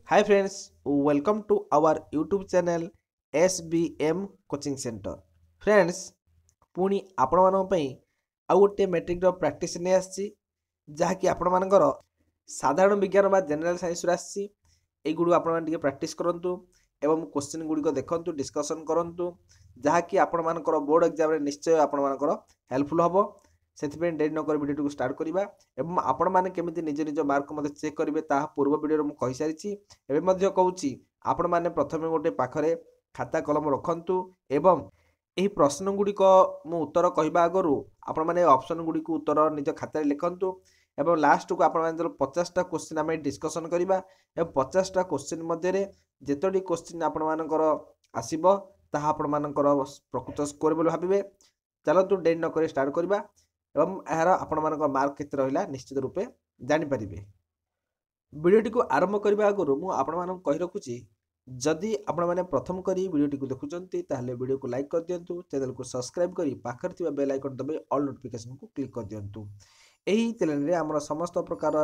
Hi friends, welcome to our YouTube channel SBM Coaching Center. Friends, ପୁଣି ଆପଣମାନଙ୍କ ପାଇଁ ଆଉ ଗୋଟେ ମେଟ୍ରିକ୍ର ପ୍ରାକ୍ଟିସ୍ ନେଇ ଆସିଛି, ଯାହାକି ଆପଣମାନଙ୍କର ସାଧାରଣ ବିଜ୍ଞାନ ବା ଜେନେରାଲ ସାଇନ୍ସରୁ ଆସିଛି। এইଗୁଡ଼ିକୁ ଆପଣମାନେ ଟିକେ ପ୍ରାକ୍ଟିସ୍ କରନ୍ତୁ ଏବଂ କ୍ୱେଶ୍ଚିନ୍ ଗୁଡ଼ିକ ଦେଖନ୍ତୁ, ଡିସ୍କସନ୍ କରନ୍ତୁ, ଯାହାକି ଆପଣମାନଙ୍କର ବୋର୍ଡ଼ ଏକ୍ଜାମରେ ନିଶ୍ଚୟ ଆପଣମାନଙ୍କର ହେଲ୍ପଫୁଲ୍ ହେବ। ସେଥିପାଇଁ ଡେରି ନକରି ଭିଡ଼ିଓଟିକୁ ଷ୍ଟାର୍ଟ କରିବା ଏବଂ ଆପଣମାନେ କେମିତି ନିଜ ନିଜ ମାର୍କ ମଧ୍ୟ ଚେକ୍ କରିବେ ତାହା ପୂର୍ବ ଭିଡ଼ିଓରେ ମୁଁ କହିସାରିଛି। ଏବେ ମଧ୍ୟ କହୁଛି, ଆପଣମାନେ ପ୍ରଥମେ ଗୋଟେ ପାଖରେ ଖାତା କଲମ ରଖନ୍ତୁ ଏବଂ ଏହି ପ୍ରଶ୍ନ ଗୁଡ଼ିକ ମୁଁ ଉତ୍ତର କହିବା ଆଗରୁ ଆପଣମାନେ ଅପସନ୍ ଗୁଡ଼ିକୁ ଉତ୍ତର ନିଜ ଖାତାରେ ଲେଖନ୍ତୁ ଏବଂ ଲାଷ୍ଟକୁ ଆପଣମାନେ 50ଟା କ୍ୱେଶ୍ଚିନ୍ ଆମେ ଡିସ୍କସନ୍ କରିବା ଏବଂ 50ଟା କ୍ୱେଶ୍ଚିନ୍ ମଧ୍ୟରେ ଯେତୋଟି କ୍ୱେଶ୍ଚିନ୍ ଆପଣମାନଙ୍କର ଆସିବ ତାହା ଆପଣମାନଙ୍କର ପ୍ରକୃତ ସ୍କୋର ବୋଲି ଭାବିବେ। ଚାଲନ୍ତୁ ଡେରି ନକରି ଷ୍ଟାର୍ଟ କରିବା ଏବଂ ଏହାର ଆପଣମାନଙ୍କ ମାର୍କ କେତେ ରହିଲା ନିଶ୍ଚିତ ରୂପେ ଜାଣିପାରିବେ। ଭିଡ଼ିଓଟିକୁ ଆରମ୍ଭ କରିବା ଆଗରୁ ମୁଁ ଆପଣମାନଙ୍କୁ କହି ରଖୁଛି, ଯଦି ଆପଣମାନେ ପ୍ରଥମ କରି ଭିଡ଼ିଓଟିକୁ ଦେଖୁଛନ୍ତି ତାହେଲେ ଭିଡ଼ିଓକୁ ଲାଇକ୍ କରିଦିଅନ୍ତୁ, ଚ୍ୟାନେଲକୁ ସବସ୍କ୍ରାଇବ୍ କରି ପାଖରେ ଥିବା ବେଲ୍ ଆଇକନ୍ ଦବାଇ ଅଲ୍ ନୋଟିଫିକେସନକୁ କ୍ଲିକ୍ କରିଦିଅନ୍ତୁ। ଏହି ଚ୍ୟାନେଲରେ ଆମର ସମସ୍ତ ପ୍ରକାର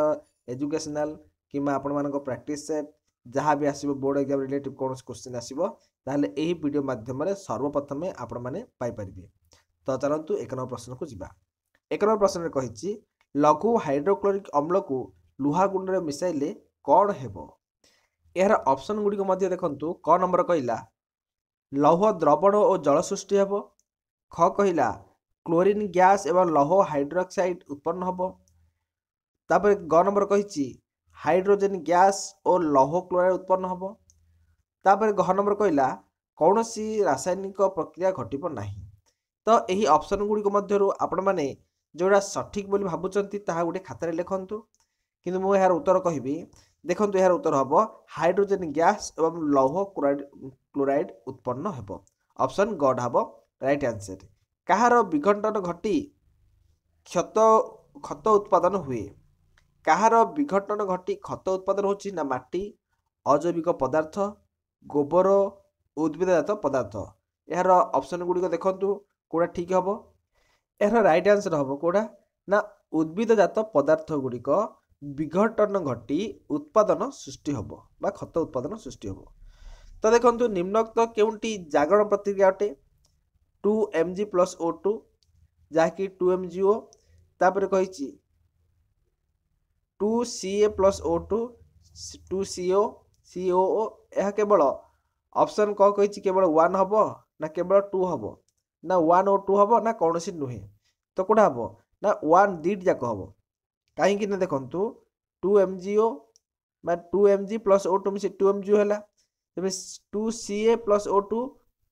ଏଜୁକେସନାଲ କିମ୍ବା ଆପଣମାନଙ୍କ ପ୍ରାକ୍ଟିସ୍ ସେଟ୍ ଯାହା ବି ଆସିବ ବୋର୍ଡ଼ ଏକ୍ଜାମ ରିଲେଟିଭ୍ କୌଣସି କ୍ୱେଶ୍ଚିନ୍ ଆସିବ ତାହେଲେ ଏହି ଭିଡ଼ିଓ ମାଧ୍ୟମରେ ସର୍ବପ୍ରଥମେ ଆପଣମାନେ ପାଇପାରିବେ। ତ ଚାଲନ୍ତୁ 1 ନମ୍ବର ପ୍ରଶ୍ନକୁ ଯିବା। 1 ନମ୍ବର ପ୍ରଶ୍ନରେ କହିଛି, ଲଘୁ ହାଇଡ୍ରୋକ୍ଲୋରିକ୍ ଅମ୍ଳକୁ ଲୁହା ଗୁଣ୍ଡରେ ମିଶାଇଲେ କ'ଣ ହେବ? ଏହାର ଅପସନ୍ ଗୁଡ଼ିକ ମଧ୍ୟ ଦେଖନ୍ତୁ। କ ନମ୍ବର କହିଲା ଲୌହ ଦ୍ରବଣ ଓ ଜଳ ସୃଷ୍ଟି ହେବ। ଖ କହିଲା କ୍ଲୋରିନ୍ ଗ୍ୟାସ୍ ଏବଂ ଲୌହ ହାଇଡ୍ରୋକ୍ସାଇଡ୍ ଉତ୍ପନ୍ନ ହେବ। ତାପରେ ଗ ନମ୍ବର କହିଛି ହାଇଡ୍ରୋଜେନ୍ ଗ୍ୟାସ୍ ଓ ଲୌହ କ୍ଲୋରାଇଡ୍ ଉତ୍ପନ୍ନ ହେବ। ତାପରେ ଘ ନମ୍ବର କହିଲା କୌଣସି ରାସାୟନିକ ପ୍ରକ୍ରିୟା ଘଟିବ ନାହିଁ। ତ ଏହି ଅପସନ୍ ଗୁଡ଼ିକ ମଧ୍ୟରୁ ଆପଣମାନେ ଯେଉଁଟା ସଠିକ୍ ବୋଲି ଭାବୁଛନ୍ତି ତାହା ଗୋଟେ ଖାତାରେ ଲେଖନ୍ତୁ, କିନ୍ତୁ ମୁଁ ଏହାର ଉତ୍ତର କହିବି। ଦେଖନ୍ତୁ, ଏହାର ଉତ୍ତର ହେବ ହାଇଡ୍ରୋଜେନ୍ ଗ୍ୟାସ୍ ଏବଂ ଲୌହ କ୍ଲୋରାଇଡ୍ ଉତ୍ପନ୍ନ ହେବ। ଅପସନ୍ ଗ'ଟା ହେବ ରାଇଟ୍ ଆନ୍ସର୍। କାହାର ବିଘଟନ ଘଟି ଖତ ଉତ୍ପାଦନ ହୁଏ? କାହାର ବିଘଟନ ଘଟି ଖତ ଉତ୍ପାଦନ ହେଉଛି ନା ମାଟି, ଅଜୈବିକ ପଦାର୍ଥ, ଗୋବର, ଉଦ୍ଭିଦଜାତ ପଦାର୍ଥ। ଏହାର ଅପସନ୍ ଗୁଡ଼ିକ ଦେଖନ୍ତୁ କେଉଁଟା ଠିକ୍ ହେବ। ଏହାର ରାଇଟ୍ ଆନ୍ସର୍ ହେବ କେଉଁଟା ନା ଉଦ୍ଭିଦଜାତ ପଦାର୍ଥ ଗୁଡ଼ିକ ବିଘଟନ ଘଟି ଉତ୍ପାଦନ ସୃଷ୍ଟି ହେବ ବା ଖତ ଉତ୍ପାଦନ ସୃଷ୍ଟି ହେବ। ତ ଦେଖନ୍ତୁ, ନିମ୍ନୋକ୍ତ କେଉଁଟି ଜାଗରଣ ପ୍ରତିକ୍ରିୟା ଅଟେ? 2Mg+O2 ଯାହାକି 2MgO। ତାପରେ କହିଛି 2Ca+O2 2COO। ଏହା କେବଳ ଅପସନ୍ କ'ଣ କହିଛି? କେବଳ 1 ହେବ ନା କେବଳ 2 ହେବ ନା 1 ଓ 2 ହେବ ନା କୌଣସି ନୁହେଁ? ତ କେଉଁଟା ହେବ ନା 1 ଦୁଇଟି ଯାକ ହେବ। କାହିଁକି ନା ଦେଖନ୍ତୁ 2MgO ବା 2Mg+O2 ମିଶି 2MgO ହେଲା, ତେବେ 2Ca+O2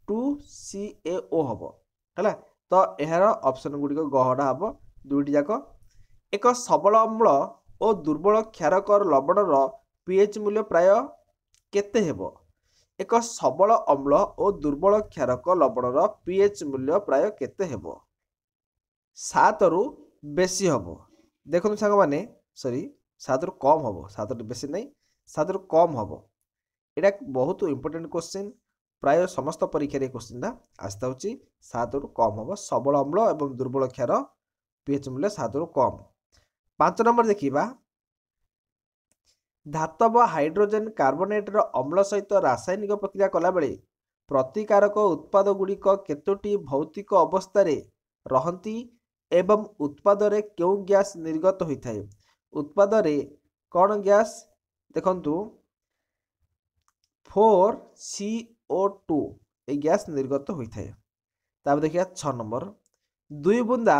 2CaO ହେବ ହେଲା। ତ ଏହାର ଅପସନ୍ ଗୁଡ଼ିକ ଗହଡ଼ା ହେବ ଦୁଇଟି ଯାକ। ଏକ ସବଳ ଅମ୍ଳ ଓ ଦୁର୍ବଳ କ୍ଷାରକର ଲବଣର pH ମୂଲ୍ୟ ପ୍ରାୟ କେତେ ହେବ? ଏକ ସବଳ ଅମ୍ଳ ଓ ଦୁର୍ବଳ କ୍ଷାରକ ଲବଣର pH ମୂଲ୍ୟ ପ୍ରାୟ କେତେ ହେବ? 7ରୁ ବେଶୀ ହେବ। ଦେଖନ୍ତୁ ସାଙ୍ଗମାନେ, 7ରୁ କମ୍ ହେବ। 7ରୁ ବେଶୀ ନାହିଁ, 7ରୁ କମ୍ ହେବ। ଏଇଟା ବହୁତ ଇମ୍ପୋର୍ଟାଣ୍ଟ କ୍ୱେଶ୍ଚିନ୍, ପ୍ରାୟ ସମସ୍ତ ପରୀକ୍ଷାରେ ଏ କ୍ୱେଶ୍ଚିନ୍ଟା ଆସିଥାଉଛି। 7ରୁ କମ୍ ହେବ ସବଳ ଅମ୍ଳ ଏବଂ ଦୁର୍ବଳ କ୍ଷାର pH ମୂଲ୍ୟ 7ରୁ କମ୍। 5 ନମ୍ବର ଦେଖିବା, ଧାତବ ହାଇଡ୍ରୋଜେନ୍ କାର୍ବୋନେଟ୍ର ଅମ୍ଳ ସହିତ ରାସାୟନିକ ପ୍ରକ୍ରିୟା କଲାବେଳେ ପ୍ରତିକାରକ ଉତ୍ପାଦ ଗୁଡ଼ିକ କେତୋଟି ଭୌତିକ ଅବସ୍ଥାରେ ରହନ୍ତି ଏବଂ ଉତ୍ପାଦରେ କେଉଁ ଗ୍ୟାସ୍ ନିର୍ଗତ ହୋଇଥାଏ? ଉତ୍ପାଦରେ କ'ଣ ଗ୍ୟାସ୍? ଦେଖନ୍ତୁ 4CO2 এই ଗ୍ୟାସ୍ ନିର୍ଗତ ହୋଇଥାଏ। ତାପରେ ଦେଖିବା 6 ନମ୍ବର, 2 ବୁନ୍ଦା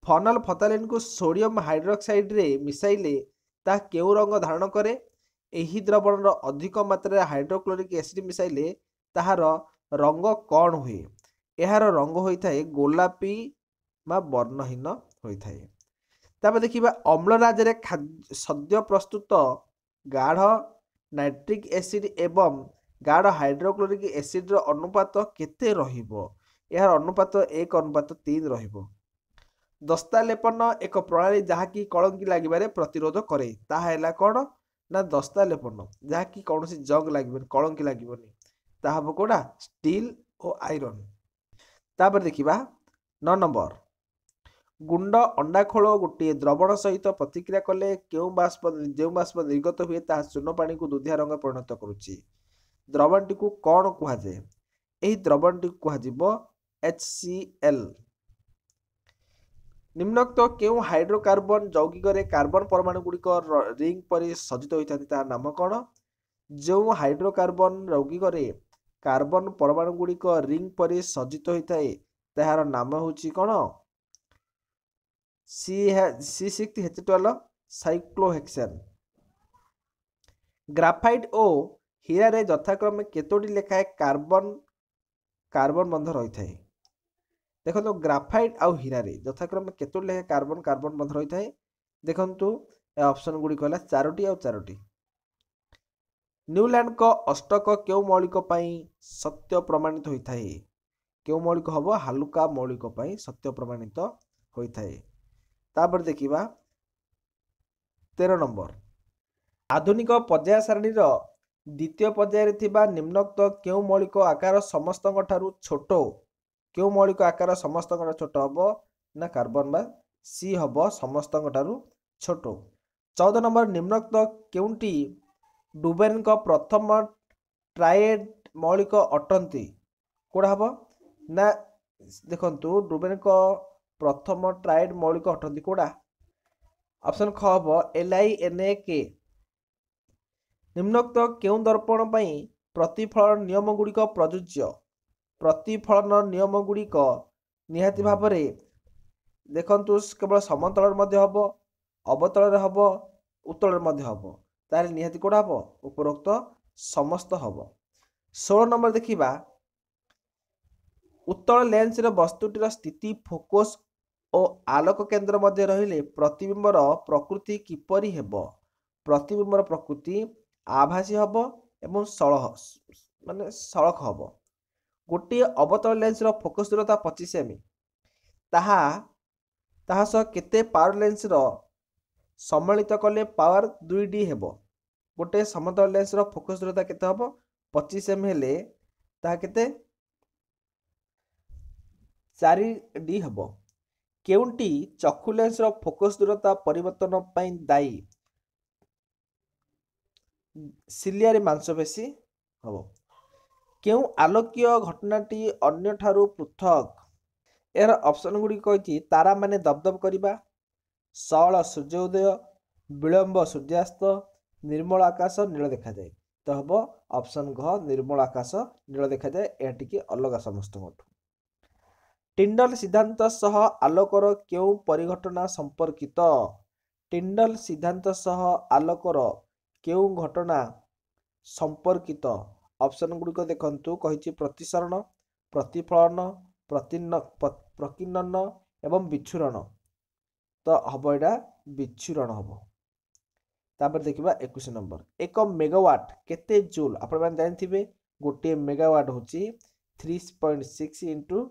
ଫନଲ୍ ଫଥାଲିନ୍କୁ ସୋଡ଼ିୟମ୍ ହାଇଡ୍ରୋକ୍ସାଇଡ଼୍ରେ ମିଶାଇଲେ ତାହା କେଉଁ ରଙ୍ଗ ଧାରଣ କରେ? ଏହି ଦ୍ରବଣର ଅଧିକ ମାତ୍ରାରେ ହାଇଡ୍ରୋକ୍ଲୋରିକ୍ ଏସିଡ୍ ମିଶାଇଲେ ତାହାର ରଙ୍ଗ କ'ଣ ହୁଏ? ଏହାର ରଙ୍ଗ ହୋଇଥାଏ ଗୋଲାପୀ ବା ବର୍ଣ୍ଣହୀନ ହୋଇଥାଏ। ତାପରେ ଦେଖିବା ଅମ୍ଳରାଜରେ ସଦ୍ୟ ପ୍ରସ୍ତୁତ ଗାଢ଼ ନାଇଟ୍ରିକ୍ ଏସିଡ୍ ଏବଂ ଗାଢ଼ ହାଇଡ୍ରୋକ୍ଲୋରିକ୍ ଏସିଡ୍ର ଅନୁପାତ କେତେ ରହିବ? ଏହାର ଅନୁପାତ 1:3 ରହିବ। ଦସ୍ତା ଲେପନ ଏକ ପ୍ରଣାଳୀ ଯାହାକି କଳଙ୍କି ଲାଗିବାରେ ପ୍ରତିରୋଧ କରେ। ତାହା ହେଲା କ'ଣ ନା ଦସ୍ତା ଲେପନ, ଯାହାକି କୌଣସି ଜଙ୍ଗ ଲାଗିବନି, କଳଙ୍କି ଲାଗିବନି। ତାହା ହେବ କେଉଁଟା? ଷ୍ଟିଲ୍ ଓ ଆଇରନ୍। ତାପରେ ଦେଖିବା 9 ନମ୍ବର, गुंड अंडाखोल गोटे द्रवण सहित प्रतिक्रिया कले जो बाष्प निर्गत हुए ताहा चून पानी को दुधिया रंग परिणत करुच्ची। द्रवणटी को कौन कहुए? यही द्रवणटी कहुजिबो HCl। निम्नोक्त केउ हाइड्रोकार्बन यौगिक कार्बन परमाणु गुड़िक रिंग परि सज्जित होता तार नाम कौन? जो हाइड्रोकार्बन यौगिक कार्बन परमाणु गुड़िक रिंग परि सज्जित होता है तार नाम होची कौन? C6H12 cyclohexane. ग्राफाइट ओ हीरा रे यथाक्रमे केतोटी लेखाए कार्बन कार्बन बंध रही है? देखो ग्राफाइट आउ हीरा रे यथाक्रमे केतोटी लेखाए कार्बन कार्बन बंध रही है? देखंतु ऑप्शन गुडी कहला 4टी आउ 4टी। न्यूलैंड को अष्टक केउ मौलिक पई सत्य प्रमाणित होता है? केउ मौलिक हबो? हालुका मौलिक पई सत्य प्रमाणित होता है। तापर देखिबा 13 नंबर। आधुनिक पर्याय सारणी द्वितीय पर्याय थिबा निम्नोक्त केउ मौलिक आकार समस्त छोट? केउ मौलिक आकार समस्त छोट हबो ना कार्बन बा सी हबो समस्त छोट। 14 नंबर। निम्नोक्त केउंटी डुबेन को प्रथम ट्राएड मौलिक अटंती? कोड़ा हबो ना देखंतु डुबेन को प्रथम ट्राएड मौलिक अटंती कोड़ा? ऑप्शन ख हबो LINAK। निम्नोक्त केउं दर्पण पई प्रतिफलन नियम गुड़िक प्रযোज्य? प्रतिफलन नियम गुड़िक निहाती भाबरे देखंतु केवल समतल मध्य हबो, अवतल हबो, उत्तल मध्य हबो, तार निहाती कोड़ा हबो? उपरोक्त समस्त हबो। 16 नंबर देखिबा उत्तल लेंस रे वस्तुटीर स्थिति फोकस और आलोक केंद्र मध्य रहिले प्रतिबिंबर प्रकृति किपरि हेबो? प्रतिबिंबर प्रकृति आभासी हबो एवं सड़क हबो। गोटे अवतल लेंस रो फोकस दूरता 25 एम ताहा सह केते पावर लेंस रो सम्मिलित कले पावर 2D हेबो? गोटे समतल लेंस रो फोकस दूरता केते हबो? 25 एम हेले ताहा केते 4D हेबो। केउंटी चक्षु लेंस रो फोकस दूरता परिवर्तन पई दायी? सिलियारी मांसपेशी हबो। केउ आलोकीय घटनाटी अन्य ठारू पृथक? यार ऑप्शन गुडी कहिथि तारा माने दबदब करिबा, सळ सूर्योदय, विलंब सूर्यास्त, निर्मल आकाश नील देखा जाए। तो हबो ऑप्शन घ निर्मल आकाश नील देखा जाए। यह टिके अलग समस्त मठ। टिंडल सिद्धांत सह आलोकर केउ परिघटना संपर्कित? टिंडल सिद्धांत सह आलोकर केउ घटना संपर्कित? ऑप्शन गुड़िक देखंतु कहिछि प्रतिसरण, प्रतिफलन, प्रकीर्णन एवं विच्छुरण। तो हबो एटा विच्छुरण हबो। तापर देखिबा 21 नंबर। 1 मेगावाट केते जूल? आपण माने जानथिबे गोटे मेगावाट होछि 3.6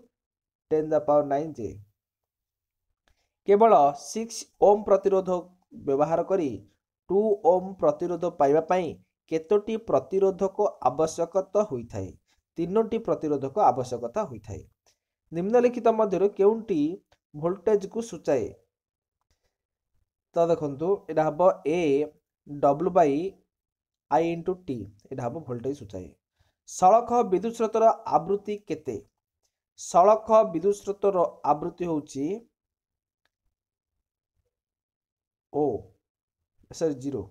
× 10⁻⁹ जे। केवल 6 ओम प्रतिरोध व्यवहार करी 2 ओम प्रतिरोध पाइबा पई केतोटी प्रतिरोधक आवश्यकता होइथाय? 3टी प्रतिरोधक आवश्यकता होइथाय। निम्नलिखित मध्यरु केउंटी वोल्टेज को सूचाए? तो देखंतु एटा हबो A W/I × T। एटा हबो वोल्टेज सूचाए। सड़क विद्युत स्रोतर आवृत्ति केते? सड़क विद्युत स्रोतर आवृत्ति होची 0।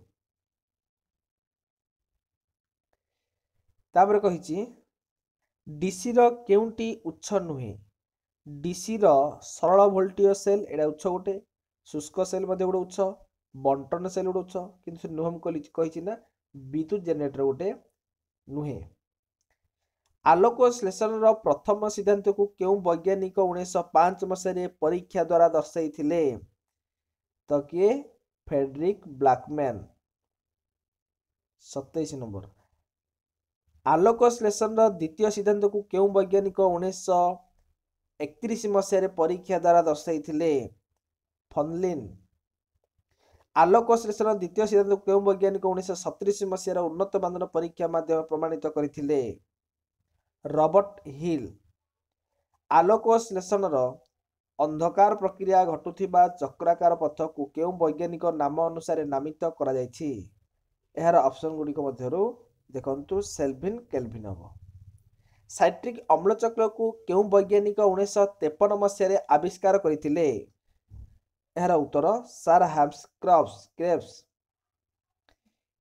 तापर कहिछि डीसी रो केउंटी उच्च नुहे? डीसी रो सरल वोल्टेज सेल एडा उच्च गोटे, शुष्क सेल मध्ये गोटे उच्च, बंटन सेल गोटे उच्च, किंतु नुहम कहिछि ना विद्युत जनरेटर गोटे नुहे। आलोक श्लेषण रो प्रथम सिद्धांत को केउ वैज्ञानिक 1905 मसीह परीक्षा द्वारा दर्शाइथिले? तो किए? Frederick Blackman. 27 नंबर। आलोक श्लेषण द्वितीय सिद्धांत को केउ वैज्ञानिक 1931 मसीह परीक्षा द्वारा दर्शाइथिले? फनलिन। आलोक श्लेषण द्वितीय सिद्धांत को केउ वैज्ञानिक 1937 मसीह उन्नत मानदंड परीक्षा माध्यम प्रमाणित करथिले? रॉबर्ट हिल। आलोक श्लेषण अंधकार प्रक्रिया घटुथिबा चक्राकार पथ को केउ वैज्ञानिक नाम अनुसार नामित करा जायछि? एहार ऑप्शन गुडी को मध्यरु देखंतु सेल्विन केल्विन हबो। साइट्रिक अम्लचक्र को केउ वैज्ञानिक 1953 मसीह आविष्कार करथिले? एहार उत्तर सर हैम्स क्रेब्स।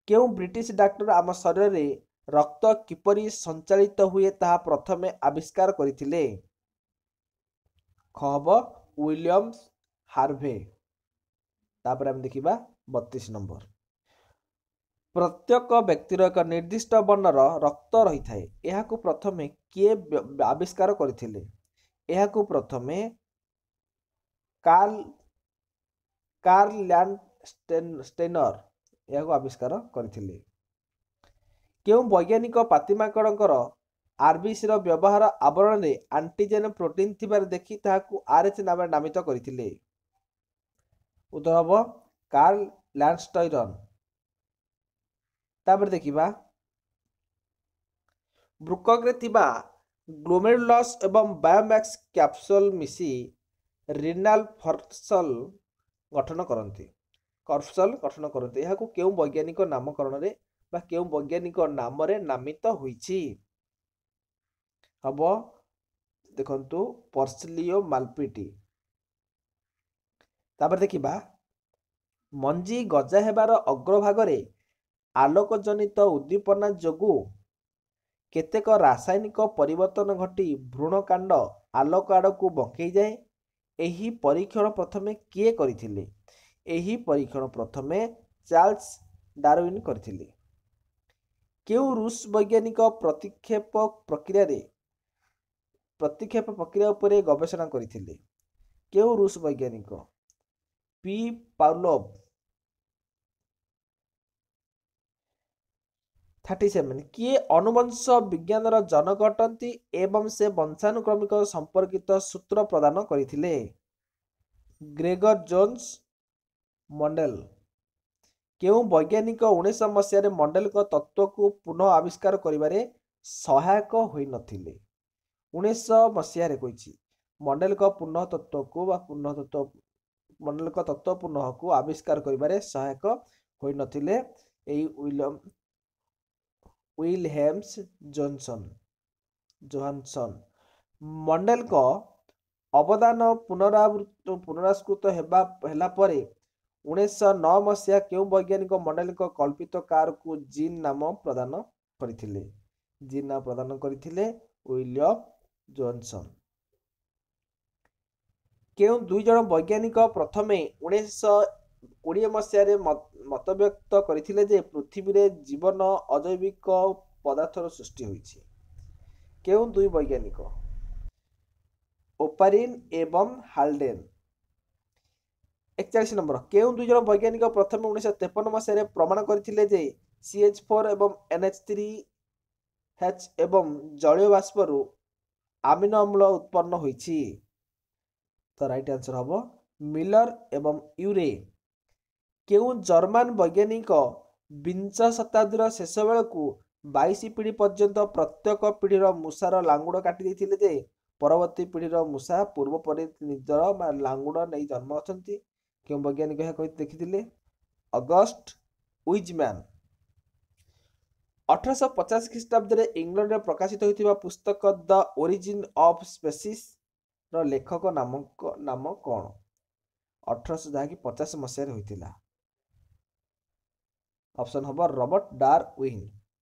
केउ ब्रिटिश डॉक्टर आम शरीर में रक्त किपरि संचालित हुए ताहा प्रथमे आविष्कार करथिले? ख हबो विलियम्स हार्वे। तापर हम देखिबा 32 नंबर। प्रत्येक व्यक्तिर एक निर्दिष्ट वर्णर रक्त रही थाए, एहाकु प्रथमे किए आविष्कार करथिले? एहाकु प्रथमे कार्ल लैंडस्टेनर एहाकु आविष्कार करथिले। केउ वैज्ञानिक पातिमाकड़कर आरबीसी रो व्यवहार आवरण रे एंटीजन प्रोटीन थिबार देखि ताहाकु आरएच नाम नामित करथिले? उत्तर हबो कार्ल लैंडस्टेनर। तापर देखिबा ब्रुकक रे थिबा ग्लोमेरुलस एवं बायोमैक्स कैप्सूल मिसी रिनाल फर्सल गठन करती एहाकु केउ वैज्ञानिक नामकरण रे बा केउ वैज्ञानिक नाम रे नामित होईछि? हबो देखंतु पर्सलियो मालपिटी। तापर देखिबा मंजी गजा हेबार अग्रभाग रे आलोक जनित उद्दीपना जोगु केतेक रासायनिक परिवर्तन घटी भ्रूणकांड आलोक आड़क बंकई जाए। एही परीक्षण प्रथमे किए करथिले? एही परीक्षण प्रथमे चार्ल्स डार्विन करथिले। केउ रूस वैज्ञानिक प्रतिक्षेप प्रक्रिया उपरे गवेषणा करथिले? केउ रूस वैज्ञानिक? P Pavlov. 37 किए अनुवंश विज्ञान जनक अटंती एवं से वंशानुक्रमिक संपर्कित सूत्र प्रदान करथिले? Gregor Johann Mendel. केउ वैज्ञानिक 1900 मसीह मंडेल को तत्व को पुनः आविष्कार करिबारे सहायक होई नथिले? 1900 मसीह कहिछि मंडेल को पुनः तत्व को मंडेल को तत्व पुनः को आविष्कार करिबारे सहायक होई नथिले? एई विलहेम्स जोहानसन। मंडेल को अवदान पुनरास्कृत हेला परे 1909 मसीहा केउ वैज्ञानिक मंडेल को कल्पित कार को जीन नाम प्रदान करथिले? जीन नाम प्रदान करथिले विलियम जोहानसन। केउ दुई जन वैज्ञानिक प्रथमे 1920 मसीह मत व्यक्त करथिले जे पृथ्वी रे जीवन अजैविक पदार्थर सृष्टि होईछि? केउ दुई वैज्ञानिक? ओपारिन एवं हाल्डेन। 41 नंबर। केउ दुई जन वैज्ञानिक प्रथमे 1953 मसीह प्रमाण करथिले जे CH4 एवं NH3H एवं जलीय बाष्परु अमीनो अम्ल उत्पन्न होईछि? तो राइट आंसर हबो मिलर एवं यूरे। केउ जर्मन वैज्ञानिक 20 शताब्दीर शेष बेलू 22 पीढ़ी पर्यंत प्रत्येक पीढ़ीर मूषार लांगुड़ काटी देथिले जे परवर्ती पीढ़ीर मूषा पूर्व परि निजर लांगुड़ नहीं जन्म अछंती? केउ वैज्ञानिक यह कहि देखिथिले? August Weizmann. 1850 ख्रीष्टाब्द रे इंग्लैंड रे प्रकाशित होइथिबा पुस्तक द ओरिजिन ऑफ स्पेसीज रो लेखक नाम कौन? 1850 मसीह होइथिला। ऑप्शन हबो रॉबर्ट डार्विन।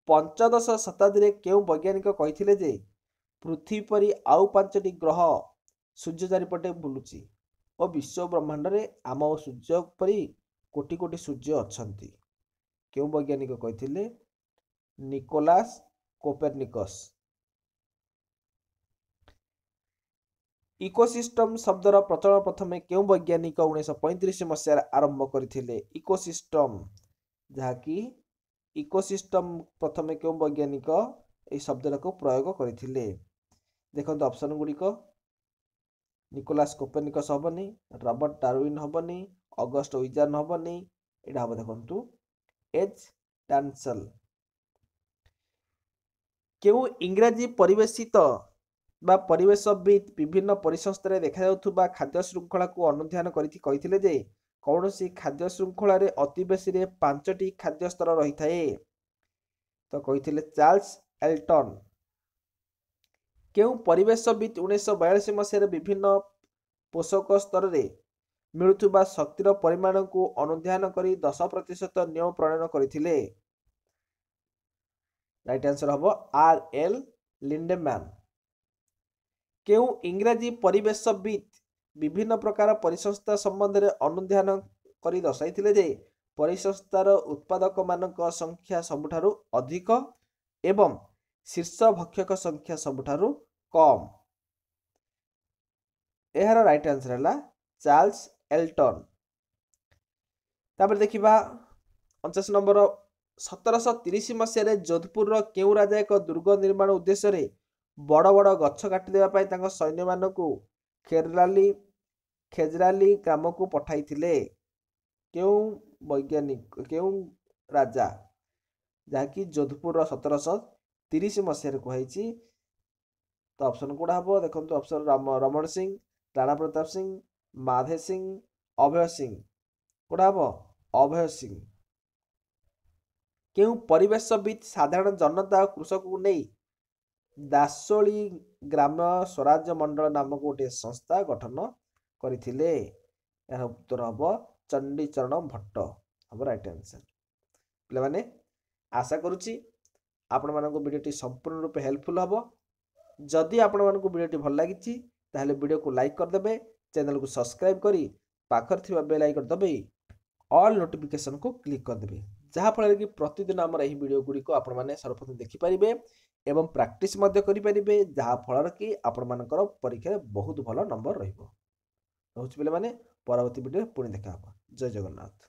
15 शताब्दी रे केउ वैज्ञानिक कहिथिले जे पृथ्वी परि आउ 5टी ग्रह सूर्य चारिपटे बुलुची और विश्व ब्रह्मांड रे आम सूर्य परि कोटि कोटि सूर्य अछंती? केउ वैज्ञानिक कहिथिले? निकोलास कोपेरनिकस। इकोसिस्टम शब्दर प्रचलन प्रथमे केउ वैज्ञानिक 1935 मसीह आरंभ करथिले? इकोसिस्टम जहाँकि इकोसिस्टम प्रथमे केउ वैज्ञानिक ए शब्द को प्रयोग करथिले? देखंतु ऑप्शन गुड़िक निकोलास कोपेरनिकस हबनी, रॉबर्ट डार्विन हबनी, अगस्ट विजन हबनी, एटा हबो देखंतु एच टांसल। केउ इंग्रजी परिवेशित बा परिवेशविद विभिन्न परिसंस्थारे देखा खाद्य श्रृंखला को अनुध्यान करिथिले जे कौनसी खाद्य श्रृंखला अति बेसी 5टी खाद्य स्तर रही थाए तो कही चार्ल्स एल्टन। केउ परिवेशविद 1942 मसीह विभिन्न पोषक स्तर रे मिलुथुबा शक्तिर परिमाण को अनुध्यान करी 10% नियम प्रणयन करथिले। राइट आंसर हम आर.एल. लिंडेमैन। केउ इंग्रजी परिवेशविद विभिन्न प्रकार परिसंस्था संबंध में अनुध्यान करी दर्शाइथिले जे परिसंस्थार उत्पादक मानक संख्या सबुठारु अधिक एवं शीर्ष भक्षक संख्या सबुठारु कम। एहार राइट आंसर है चार्ल्स एल्टन। तापर देखिबा 49 नंबर 1730 मसीह जोधपुर केउ राजा एक दुर्ग निर्माण उद्देश्य रे बड़ बड़ गछ काटी देबा पई तांको सैन्य मानकु खेजराली ग्राम को पठाइथिले। केउ वैज्ञानिक केउ राजा जहाँकि जोधपुर 1730 मसीह कही। तो ऑप्शन कोड़ा हम देखो ऑप्शन रमण सिंह, राणा प्रताप सिंह, माधे सिंह, अभय सिंह। कोड़ा हम अभय सिंह। केउ परिवेशविद साधारण जनता और कृषक को नहीं दासोली ग्राम स्वराज मंडल नामक गोटे संस्था गठन करथिले। यार उत्तर हम चंडीचरण भट्ट हम राइट आंसर। पिला माने आशा करुच्ची आपण मानक वीडियोटी संपूर्ण रूप हेल्पफुल हम। जदि आपण मानक वीडियोटी भल लगी ताहले वीडियो को लाइक करदे, चैनल को सब्सक्राइब करी पाखर थिबा बेल आइकन दबे ऑल नोटिफिकेशन को क्लिक करदे, जहाँ फल कि प्रतिदिन आम यही वीडियो गुड़िक आपण मैंने सर्वप्रथम देखिपारे एवं प्रैक्टिस करेंगे, जहाँ फल कि आपण मानकर परीक्षा बहुत भल नंबर रोचे। पे परवर्ती वीडियो पुणी देखा। जय जगन्नाथ।